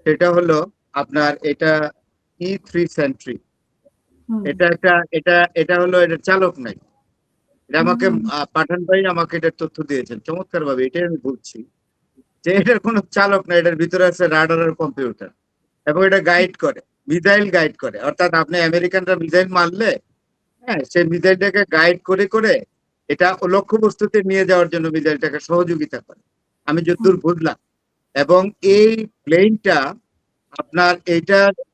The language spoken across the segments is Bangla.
সেটা হলো আপনার এটা E3 সেন্ট্রি। হুম এটা হলো এটা চালক নাই। এটা হুম আমাকে হুম পাঠান ভাই আমাকে এটার তথ্য দিয়েছেন চমৎকার ভাবে, এটাই আমি বলছি যে এটার কোনো চালক নাই, এটার ভিতরে আছে রাডার আর কম্পিউটার, এবং এটা গাইড করে, মিসাইল গাইড করে। অর্থাৎ আপনি আমেরিকানরা মিসাইল মারলে, হ্যাঁ, সেই মিসাইলটাকে গাইড করে করে এটা লক্ষ্যবস্তুতে নিয়ে যাওয়ার জন্য মিসাইলটাকে সহযোগিতা করে, আমি হুম যতদূর বুঝলাম। এবং এই প্লেনটা আপনার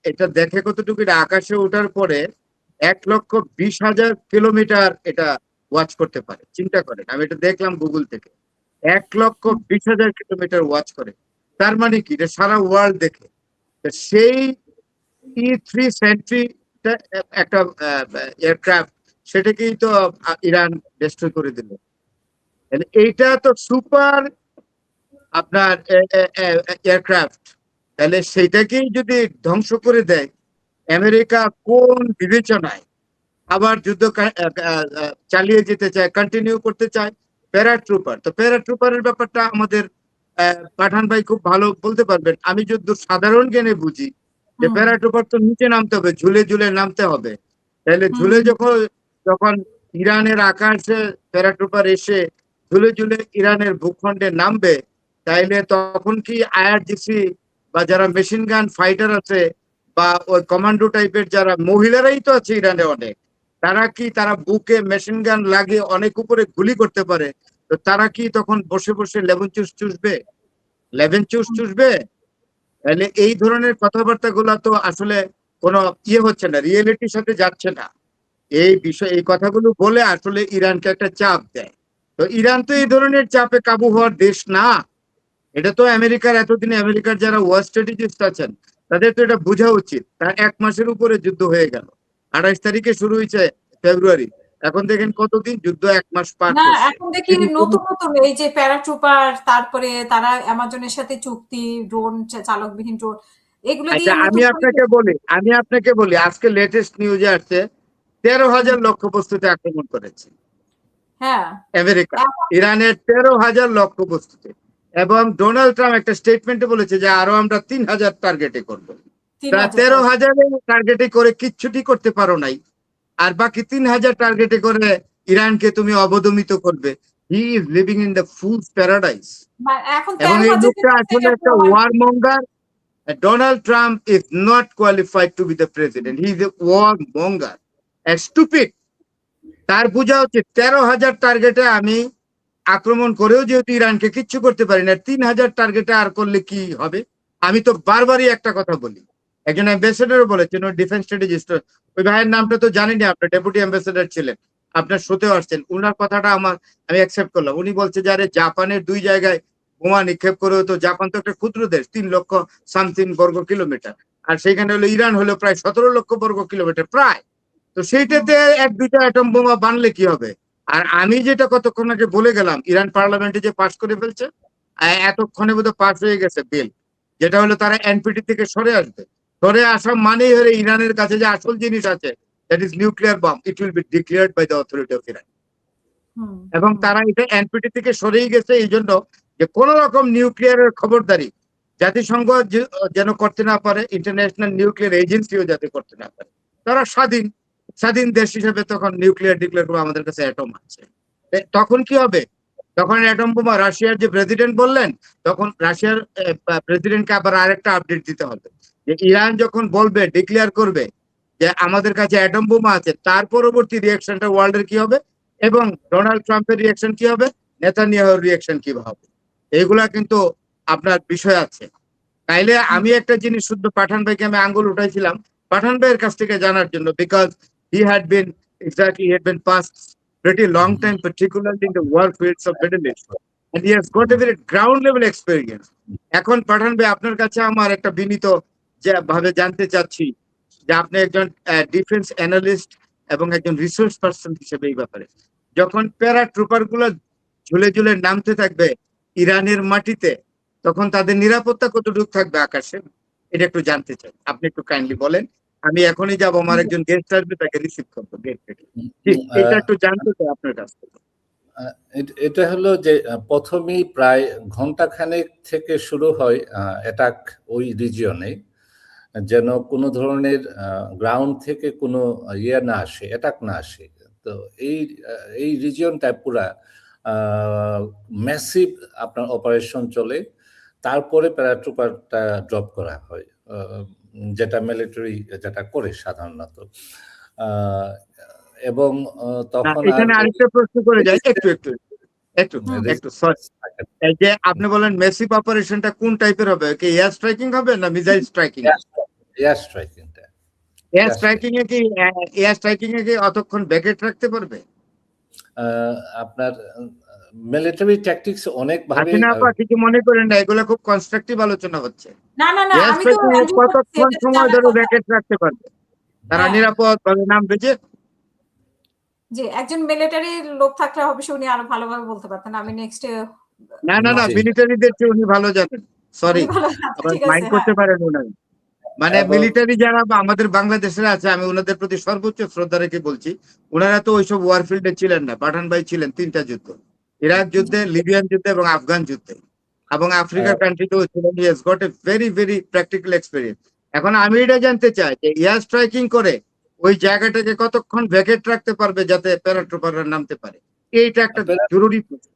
এটা দেখে কতটুকু, এটা আকাশে ওঠার পরে 1,20,000 কিলোমিটার এটা ওয়াচ করতে পারে। চিন্তা করেন, আমি এটা দেখলাম গুগল থেকে, 1,20,000 কিলোমিটার ওয়াচ করে। তার মানে কি, এটা সারা ওয়ার্ল্ড দেখে। তো সেই E3 সেন্ট্রি একটা এয়ারক্রাফট, সেটাকেই তো ইরান ডেস্ট্রয় করে দিল। তাহলে এইটা তো সুপার আপনার এয়ারক্রাফট, তাহলে সেইটাকেই যদি ধ্বংস করে দেয়, আমেরিকা কোন বিবেচনায় আবার যুদ্ধ চালিয়ে যেতে চায়, কন্টিনিউ করতে চায়? প্যারাট্রুপার, তো প্যারাট্রুপারের ব্যাপারটা আমাদের পাঠান ভাই খুব ভালো বলতে পারবেন। আমি যদি সাধারণ জ্ঞানে বুঝি যে হুম প্যারাট্রুপার তো নিচে নামতে হবে, ঝুলে ঝুলে নামতে হবে। তাহলে ঝুলে হুম যখন যখন ইরানের আকাশে প্যারাট্রুপার এসে ঝুলে ঝুলে ইরানের ভূখণ্ডে নামবে, তাইলে তখন কি IRGC বা যারা মেশিন গান ফাইটার আছে বা ওই কমান্ডো টাইপের যারা মহিলারাই তো আছে ইরানে অনেক, তারা বুকে মেশিন গান লাগিয়ে অনেক উপরে গুলি করতে পারে? তো তারা কি তখন বসে বসে লেবন চুষ চুষবে, লেভেন চুষ হুম চুষবে? তাহলে এই ধরনের কথাবার্তা গুলা তো আসলে কোনো হচ্ছে না, রিয়েলিটির সাথে যাচ্ছে না। এই কথাগুলো বলে আসলে ইরানকে একটা চাপ দেয়। তো ইরান তো এই ধরনের চাপে কাবু হওয়ার দেশ না। এটা তো আমেরিকার, এতদিনে আমেরিকার যারা ওয়ার স্ট্র্যাটেজিস্ট আছেন তাদের তো এটা বোঝা উচিত। তার 1 মাসের উপরে যুদ্ধ হয়ে গেল, 28 তারিখে শুরু হয়েছে ফেব্রুয়ারি, এখন দেখেন কতদিন যুদ্ধ, 1 মাস পার না, করছে। এখন দেখি নতুন নতুন এই যে প্যারাট্রুপার, তারপরে তারা অ্যামাজনের সাথে চুক্তি, ড্রোন চালকবিহীন ড্রোন, এগুলো আচ্ছা, দিয়ে আমি নতুন করে আপনাকে বলি, আজকে লেটেস্ট নিউজে আসছে 13,000 লক্ষ্যবস্তুতে আক্রমণ করেছে হ্যাঁ আমেরিকা, এখন ইরানের 13,000 লক্ষ্যবস্তুতে। এবং ডোনাল্ড ট্রাম্প একটা স্টেটমেন্টে বলেছে যে আরো আমরা 3,000 টার্গেটে করবো। তিন তা হাজার 13,000 টার্গেটে করে কিচ্ছুটি করতে পারো নাই, আর বাকি 3,000 টার্গেটে করে ইরানকে তুমি অবদমিত করবে? He is living in the fool's paradise. এখন এবং তেরো এই হাজার লোকটা আসলে এটা একটা প্রমাণ। Warmonger. Donald Trump is not qualified to be the president, he is a warmonger, stupid. তার বোঝা উচিত 13,000 টার্গেটে আমি আক্রমণ করেও যেহেতু ইরানকে কিচ্ছু করতে পারি না, 3,000 টার্গেটে আর করলে কি হবে? আমি তো বারবারই একটা কথা বলি, একজন অ্যাম্বাসেডারও বলেছেন, ওই ডিফেন্স স্ট্র্যাটেজিস্ট, ওই ভাইয়ের নামটা তো জানিনি, আপনার ডেপুটি অ্যাম্বাসেডার ছিলেন, আপনার শোতেও আসছেন, উনার কথাটা আমি অ্যাকসেপ্ট করলাম। উনি বলছে যে আরে জাপানের 2 জায়গায় বোমা নিক্ষেপ করেও তো, জাপান তো একটা ক্ষুদ্র দেশ, 3 লক্ষ সামথিং বর্গ কিলোমিটার, আর সেখানে হলো ইরান হলো প্রায় 17 লক্ষ বর্গ কিলোমিটার প্রায়। তো সেইটাতে 1-2টা অ্যাটম বোমা বানলে কি হবে? আর আমি যেটা কতক্ষণ আগে বলে গেলাম, ইরান পার্লামেন্টে যে পাশ করে ফেলছে, এতক্ষণে বোধহয় পাস হয়ে গেছে বিল, যেটা হলো তারা এনপিটি থেকে সরে আসবে। সরে আসা মানেই হলে ইরানের কাছে যে আসল জিনিস আছে, that is nuclear bomb, it will be declared by the authority of Iran. Hmm এবং হুম তারা এটা এনপিটি থেকে সরেই গেছে এই জন্য যে কোন রকম নিউক্লিয়ারের খবরদারি জাতিসংঘ যেন করতে না পারে, ইন্টারন্যাশনাল নিউক্লিয়ার এজেন্সিও যাতে করতে না পারে। তারা স্বাধীন স্বাধীন দেশ হিসেবে তখন নিউক্লিয়ার ডিক্লেয়ার করবে, আমাদের কাছে অ্যাটম আছে। তখন কি হবে? তখন অ্যাটম বোমা, রাশিয়ার যে প্রেসিডেন্ট বললেন, তখন রাশিয়ার প্রেসিডেন্টকে আবার আরেকটা আপডেট দিতে হবে যে ইরান যখন বলবে, ডিক্লেয়ার করবে যে আমাদের কাছে অ্যাটম বোমা আছে, তার পরবর্তী রিয়াকশনটা ওয়ার্ল্ডের কি হবে, এবং ডোনাল্ড ট্রাম্পের রিয়াকশন কি হবে, নেতানিয়াহুর রিয়াকশন কি হবে, এগুলা কিন্তু আপনার বিষয় আছে। তাইলে হুম আমি একটা জিনিস শুদ্ধ পাঠান ভাইকে আমি আঙ্গুল উঠাইছিলাম পাঠান ভাইয়ের কাছ থেকে জানার জন্য, because he had been past pretty long time, particularly in the war fields of Middle East, and he has got a very ground level experience. এখন পাঠান ভাই, আপনার কাছে আমার একটা বিনীত যে ভাবে জানতে চাচ্ছি যে আপনি একজন ডিফেন্স অ্যানালিস্ট এবং একজন রিসোর্স পার্সন হিসেবে এই ব্যাপারে, যখন প্যারা ট্রুপার গুলো ঝুলে ঝুলে নামতে থাকবে ইরানের মাটিতে, তখন তাদের নিরাপত্তা কতটুকু থাকবে আকাশে, এটা একটু জানতে চাই, আপনি একটু কাইন্ডলি বলেন। আমি এখনই যাব, আমার একজন গেস্ট আসবে, তাকে রিসিভ করবো গেট থেকে। জি, এটা আহ, একটু জানতে চাই আপনার কাছ থেকে। এটা হলো যে প্রথমেই প্রায় ঘন্টাখানেক থেকে শুরু হয় অ্যাটাক ওই রিজিয়নে, যেন কোনো ধরনের গ্রাউন্ড থেকে কোনো ইয়ে না আসে, অ্যাটাক না আসে। তো এই এই রিজিয়নটা পুরা ম্যাসিভ আপনার অপারেশন চলে, তারপরে প্যারাট্রুপারটা ড্রপ করা হয়, যেটা মিলিটারি যেটা করে সাধারণত। এবং তখন আর এখানে আরেকটা প্রশ্ন করে যাই, একটু একটু একটু একটু সরি। এই যে আপনি বলেন মেসিভ অপারেশনটা কোন টাইপের হবে, কি এয়ার স্ট্রাইকিং হবে না মিসাইল স্ট্রাইকিং? এয়ার স্ট্রাইকিংটা, এয়ার স্ট্রাইকিং এ কি অতক্ষণ ব্যাকেট রাখতে পারবে? আপনার মিলিটারি ট্যাকটিক্স অনেক ভাবে হাসিনা আপা কিছু মনে করেন না, এগুলো খুব কনস্ট্রাকটিভ আলোচনা হচ্ছে। না না না, এয়ার আমি তো স্ট্রাইকিং agree করছি, কতক্ষণ এটা তো সময় জানার ধরে কথা। ব্যাকেট রাখতে পারবে? তারা হ্যাঁ। নিরাপদ ভাবে নামবে যে? যে একজন মিলিটারি লোক থাকলে অবশ্যই উনি আরো ভালোভাবে বলতে পারতেন। আমি নেক্সট না না না, জি। মিলিটারিদের চেয়ে উনি ভালো জানেন। সরি, উনি ভালো আচ্ছা, আবার ঠিক আছে, মাইন্ড হ্যাঁ। করতে পারেন উনারা। মানে এবং মিলিটারি যারা বা আমাদের বাংলাদেশের আছে, আমি ওনাদের প্রতি সর্বোচ্চ শ্রদ্ধা রেখে বলছি, ওনারা তো ওইসব ওয়ারফিল্ডে ছিলেন না। পাঠান ভাই ছিলেন 3টা যুদ্ধ, ইরাক যুদ্ধে, লিবিয়ান যুদ্ধে এবং আফগান যুদ্ধে, এবং আফ্রিকার কান্ট্রিতেও ছিলেন। He has got a very very practical experience. এখন আমি এটা জানতে চাই যে এয়ার স্ট্রাইকিং করে ওই জায়গাটাকে কতক্ষণ ভ্যাকেট রাখতে পারবে যাতে প্যারাট্রুপাররা নামতে পারে? এইটা একটা জরুরি প্রশ্ন।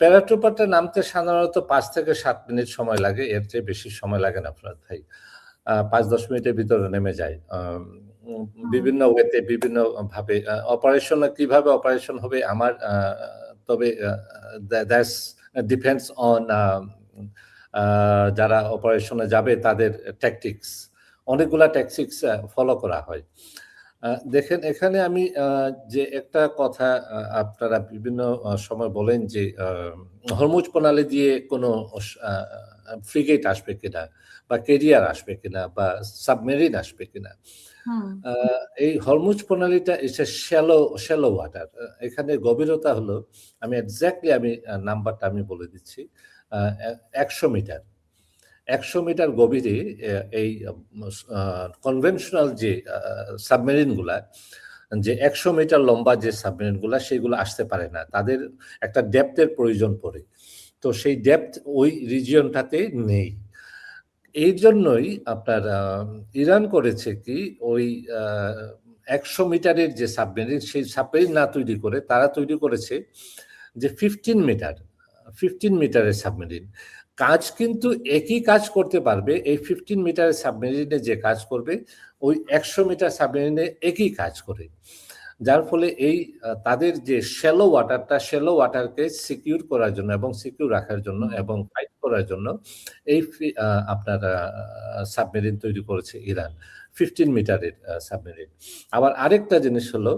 প্যারাট্রুপারটা নামতে সাধারণত 5 থেকে 7 মিনিট সময় লাগে, এর চেয়ে বেশি সময় লাগে না ফরাদ ভাই। 5-10 মিনিটের ভিতরে নেমে যায়। বিভিন্ন ওয়েতে বিভিন্ন ভাবে অপারেশন কিভাবে অপারেশন হবে আমার, তবে দ্যাটস ডিপেন্ডস অন যারা অপারেশনে যাবে তাদের ট্যাকটিক্স, অনেকগুলা ট্যাকটিক্স ফলো করা হয়। দেখেন এখানে আমি যে একটা কথা আপনারা বিভিন্ন সময় বলেন যে হরমুজ প্রণালী দিয়ে কোনো ফ্রিগেট আসবে কিনা বা কেরিয়ার আসবে কিনা বা সাবমেরিন আসবে কিনা। এই হরমুজ প্রণালীটা এসে শ্যালো ওয়াটার, এখানে গভীরতা হলো, আমি এক্স্যাক্টলি নাম্বারটা আমি বলে দিচ্ছি, 100 মিটার। 100 মিটার গভীরে এই কনভেনশনাল যে সাবমেরিনগুলা, যে 100 মিটার লম্বা যে সাবমেরিনগুলা, সেগুলো আসতে পারে না, তাদের একটা ডেপথের প্রয়োজন পড়ে। তো সেই ডেপথ ওই রিজিয়নটাতে নেই। এই জন্যই আপনার ইরান করেছে কি, ওই 100 মিটারের যে সাবমেরিন, সেই সাবমেরিন না তৈরি করে তারা তৈরি করেছে যে 15 মিটারের সাবমেরিন। কাজ কিন্তু একই কাজ করতে পারবে, এই 15 মিটারের সাবমেরিনে যে কাজ করবে ওই 100 মিটার সাবমেরিনে একই কাজ করে। যার ফলে এই তাদের যে শ্যালো ওয়াটারকে সিকিউর করার জন্য এবং সিকিউর রাখার জন্য এবং ফাইট করার জন্য এই আপনার সাবমেরিন তৈরি করেছে ইরান, 15 মিটারের সাবমেরিন। আবার আরেকটা জিনিস হলো